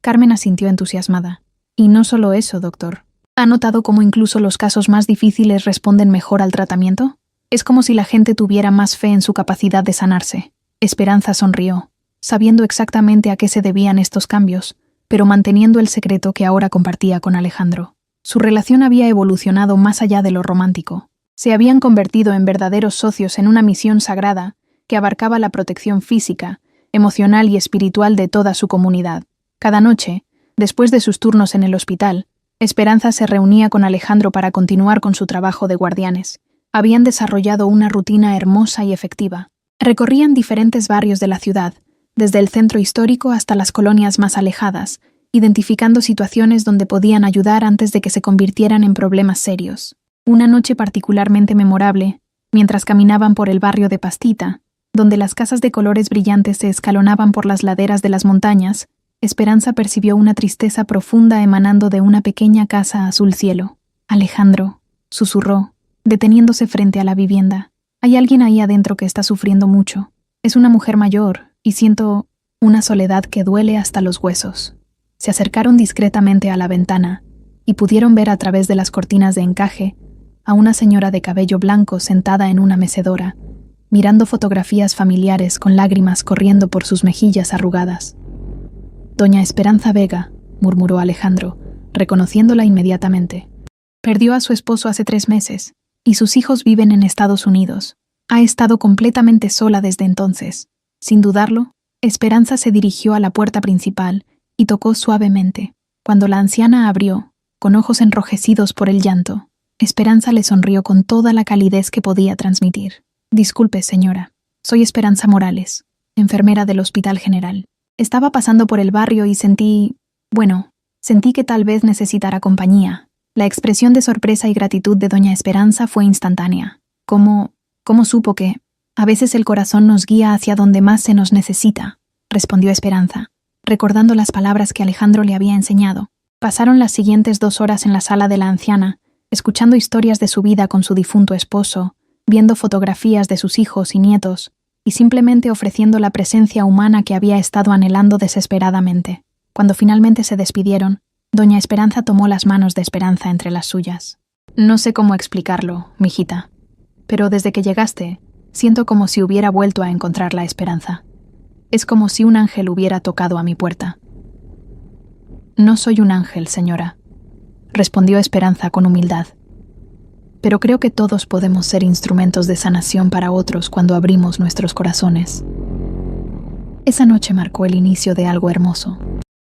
Carmen asintió entusiasmada. Y no solo eso, doctor. ¿Ha notado cómo incluso los casos más difíciles responden mejor al tratamiento? Es como si la gente tuviera más fe en su capacidad de sanarse. Esperanza sonrió, sabiendo exactamente a qué se debían estos cambios, pero manteniendo el secreto que ahora compartía con Alejandro. Su relación había evolucionado más allá de lo romántico. Se habían convertido en verdaderos socios en una misión sagrada que abarcaba la protección física, emocional y espiritual de toda su comunidad. Cada noche, después de sus turnos en el hospital, Esperanza se reunía con Alejandro para continuar con su trabajo de guardianes. Habían desarrollado una rutina hermosa y efectiva. Recorrían diferentes barrios de la ciudad, desde el centro histórico hasta las colonias más alejadas, identificando situaciones donde podían ayudar antes de que se convirtieran en problemas serios. Una noche particularmente memorable, mientras caminaban por el barrio de Pastita, donde las casas de colores brillantes se escalonaban por las laderas de las montañas, Esperanza percibió una tristeza profunda emanando de una pequeña casa azul cielo. Alejandro, susurró, deteniéndose frente a la vivienda. Hay alguien ahí adentro que está sufriendo mucho. Es una mujer mayor, y siento una soledad que duele hasta los huesos. Se acercaron discretamente a la ventana, y pudieron ver a través de las cortinas de encaje a una señora de cabello blanco sentada en una mecedora, mirando fotografías familiares con lágrimas corriendo por sus mejillas arrugadas. «Doña Esperanza Vega», murmuró Alejandro, reconociéndola inmediatamente. «Perdió a su esposo hace 3 meses, y sus hijos viven en Estados Unidos. Ha estado completamente sola desde entonces». Sin dudarlo, Esperanza se dirigió a la puerta principal y tocó suavemente. Cuando la anciana abrió, con ojos enrojecidos por el llanto, Esperanza le sonrió con toda la calidez que podía transmitir. «Disculpe, señora. Soy Esperanza Morales, enfermera del Hospital General. Estaba pasando por el barrio y sentí que tal vez necesitara compañía». La expresión de sorpresa y gratitud de doña Esperanza fue instantánea. ¿Cómo supo que a veces el corazón nos guía hacia donde más se nos necesita?», respondió Esperanza, recordando las palabras que Alejandro le había enseñado. Pasaron las siguientes 2 horas en la sala de la anciana, escuchando historias de su vida con su difunto esposo, viendo fotografías de sus hijos y nietos, y simplemente ofreciendo la presencia humana que había estado anhelando desesperadamente. Cuando finalmente se despidieron, doña Esperanza tomó las manos de Esperanza entre las suyas. «No sé cómo explicarlo, mijita, pero desde que llegaste, siento como si hubiera vuelto a encontrar la esperanza. Es como si un ángel hubiera tocado a mi puerta». «No soy un ángel, señora», respondió Esperanza con humildad. «Pero creo que todos podemos ser instrumentos de sanación para otros cuando abrimos nuestros corazones». Esa noche marcó el inicio de algo hermoso.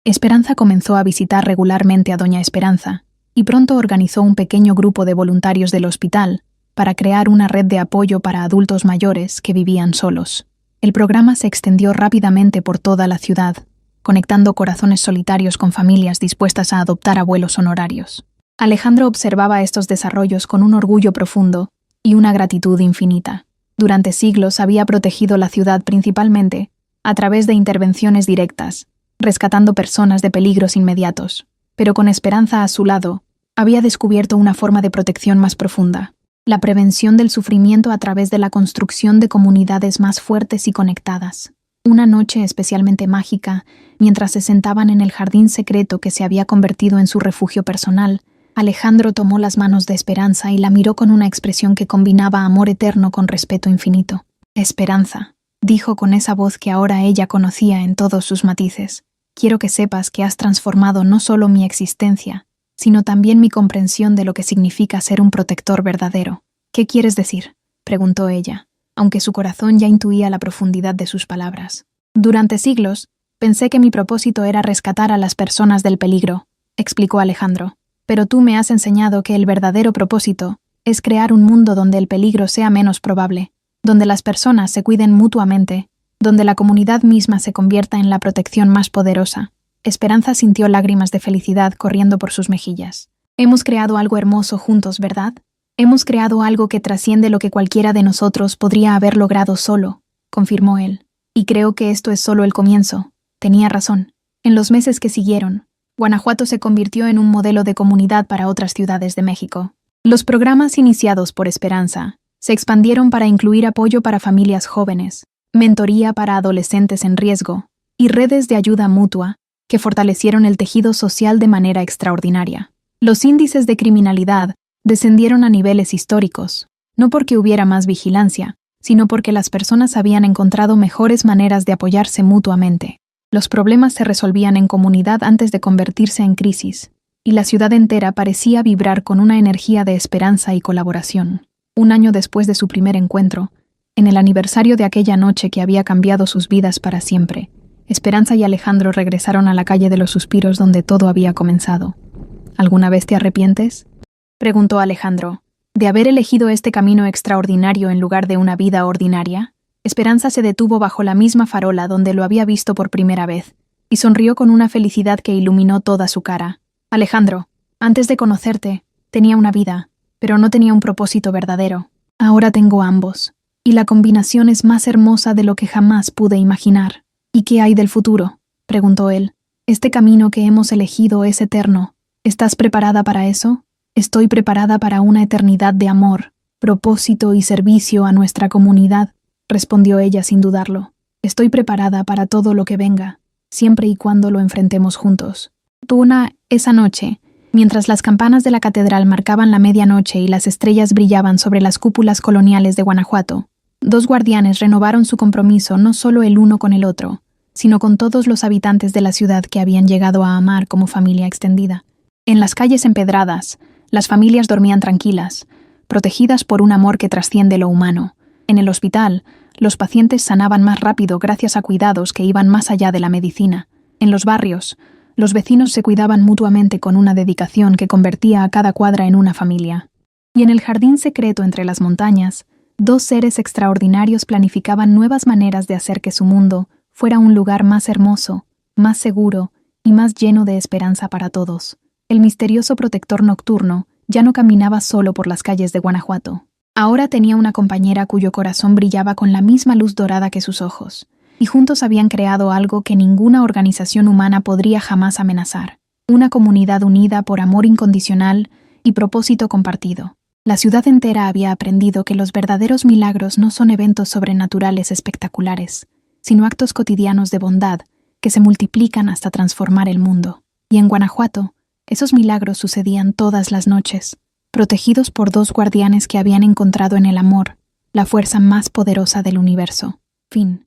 Esperanza comenzó a visitar regularmente a doña Esperanza y pronto organizó un pequeño grupo de voluntarios del hospital para crear una red de apoyo para adultos mayores que vivían solos. El programa se extendió rápidamente por toda la ciudad, conectando corazones solitarios con familias dispuestas a adoptar abuelos honorarios. Alejandro observaba estos desarrollos con un orgullo profundo y una gratitud infinita. Durante siglos había protegido la ciudad principalmente a través de intervenciones directas, rescatando personas de peligros inmediatos, pero con Esperanza a su lado, había descubierto una forma de protección más profunda: la prevención del sufrimiento a través de la construcción de comunidades más fuertes y conectadas. Una noche especialmente mágica, mientras se sentaban en el jardín secreto que se había convertido en su refugio personal, Alejandro tomó las manos de Esperanza y la miró con una expresión que combinaba amor eterno con respeto infinito. «Esperanza», dijo con esa voz que ahora ella conocía en todos sus matices, «quiero que sepas que has transformado no solo mi existencia, sino también mi comprensión de lo que significa ser un protector verdadero». «¿Qué quieres decir?», preguntó ella, aunque su corazón ya intuía la profundidad de sus palabras. «Durante siglos, pensé que mi propósito era rescatar a las personas del peligro», explicó Alejandro. «Pero tú me has enseñado que el verdadero propósito es crear un mundo donde el peligro sea menos probable, donde las personas se cuiden mutuamente, donde la comunidad misma se convierta en la protección más poderosa». Esperanza sintió lágrimas de felicidad corriendo por sus mejillas. «Hemos creado algo hermoso juntos, ¿verdad? Hemos creado algo que trasciende lo que cualquiera de nosotros podría haber logrado solo», confirmó él. «Y creo que esto es solo el comienzo». Tenía razón. En los meses que siguieron, Guanajuato se convirtió en un modelo de comunidad para otras ciudades de México. Los programas iniciados por Esperanza se expandieron para incluir apoyo para familias jóvenes, mentoría para adolescentes en riesgo y redes de ayuda mutua que fortalecieron el tejido social de manera extraordinaria. Los índices de criminalidad descendieron a niveles históricos, no porque hubiera más vigilancia, sino porque las personas habían encontrado mejores maneras de apoyarse mutuamente. Los problemas se resolvían en comunidad antes de convertirse en crisis, y la ciudad entera parecía vibrar con una energía de esperanza y colaboración. Un año después de su primer encuentro, en el aniversario de aquella noche que había cambiado sus vidas para siempre, Esperanza y Alejandro regresaron a la calle de los suspiros donde todo había comenzado. «¿Alguna vez te arrepientes?», preguntó Alejandro, «de haber elegido este camino extraordinario en lugar de una vida ordinaria». Esperanza se detuvo bajo la misma farola donde lo había visto por primera vez, y sonrió con una felicidad que iluminó toda su cara. «Alejandro, antes de conocerte, tenía una vida, pero no tenía un propósito verdadero. Ahora tengo ambos, y la combinación es más hermosa de lo que jamás pude imaginar». «¿Y qué hay del futuro?», preguntó él, Este camino que hemos elegido es eterno. ¿Estás preparada para eso? Estoy preparada para una eternidad de amor, propósito y servicio a nuestra comunidad, respondió ella sin dudarlo. Estoy preparada para todo lo que venga, siempre y cuando lo enfrentemos juntos. Tuna, esa noche, mientras las campanas de la catedral marcaban la medianoche y las estrellas brillaban sobre las cúpulas coloniales de Guanajuato, dos guardianes renovaron su compromiso no solo el uno con el otro, sino con todos los habitantes de la ciudad que habían llegado a amar como familia extendida. En las calles empedradas, las familias dormían tranquilas, protegidas por un amor que trasciende lo humano. En el hospital, los pacientes sanaban más rápido gracias a cuidados que iban más allá de la medicina. En los barrios, los vecinos se cuidaban mutuamente con una dedicación que convertía a cada cuadra en una familia. Y en el jardín secreto entre las montañas, dos seres extraordinarios planificaban nuevas maneras de hacer que su mundo fuera un lugar más hermoso, más seguro y más lleno de esperanza para todos. El misterioso protector nocturno ya no caminaba solo por las calles de Guanajuato. Ahora tenía una compañera cuyo corazón brillaba con la misma luz dorada que sus ojos, y juntos habían creado algo que ninguna organización humana podría jamás amenazar: una comunidad unida por amor incondicional y propósito compartido. La ciudad entera había aprendido que los verdaderos milagros no son eventos sobrenaturales espectaculares, sino actos cotidianos de bondad que se multiplican hasta transformar el mundo. Y en Guanajuato, esos milagros sucedían todas las noches, protegidos por dos guardianes que habían encontrado en el amor la fuerza más poderosa del universo. Fin.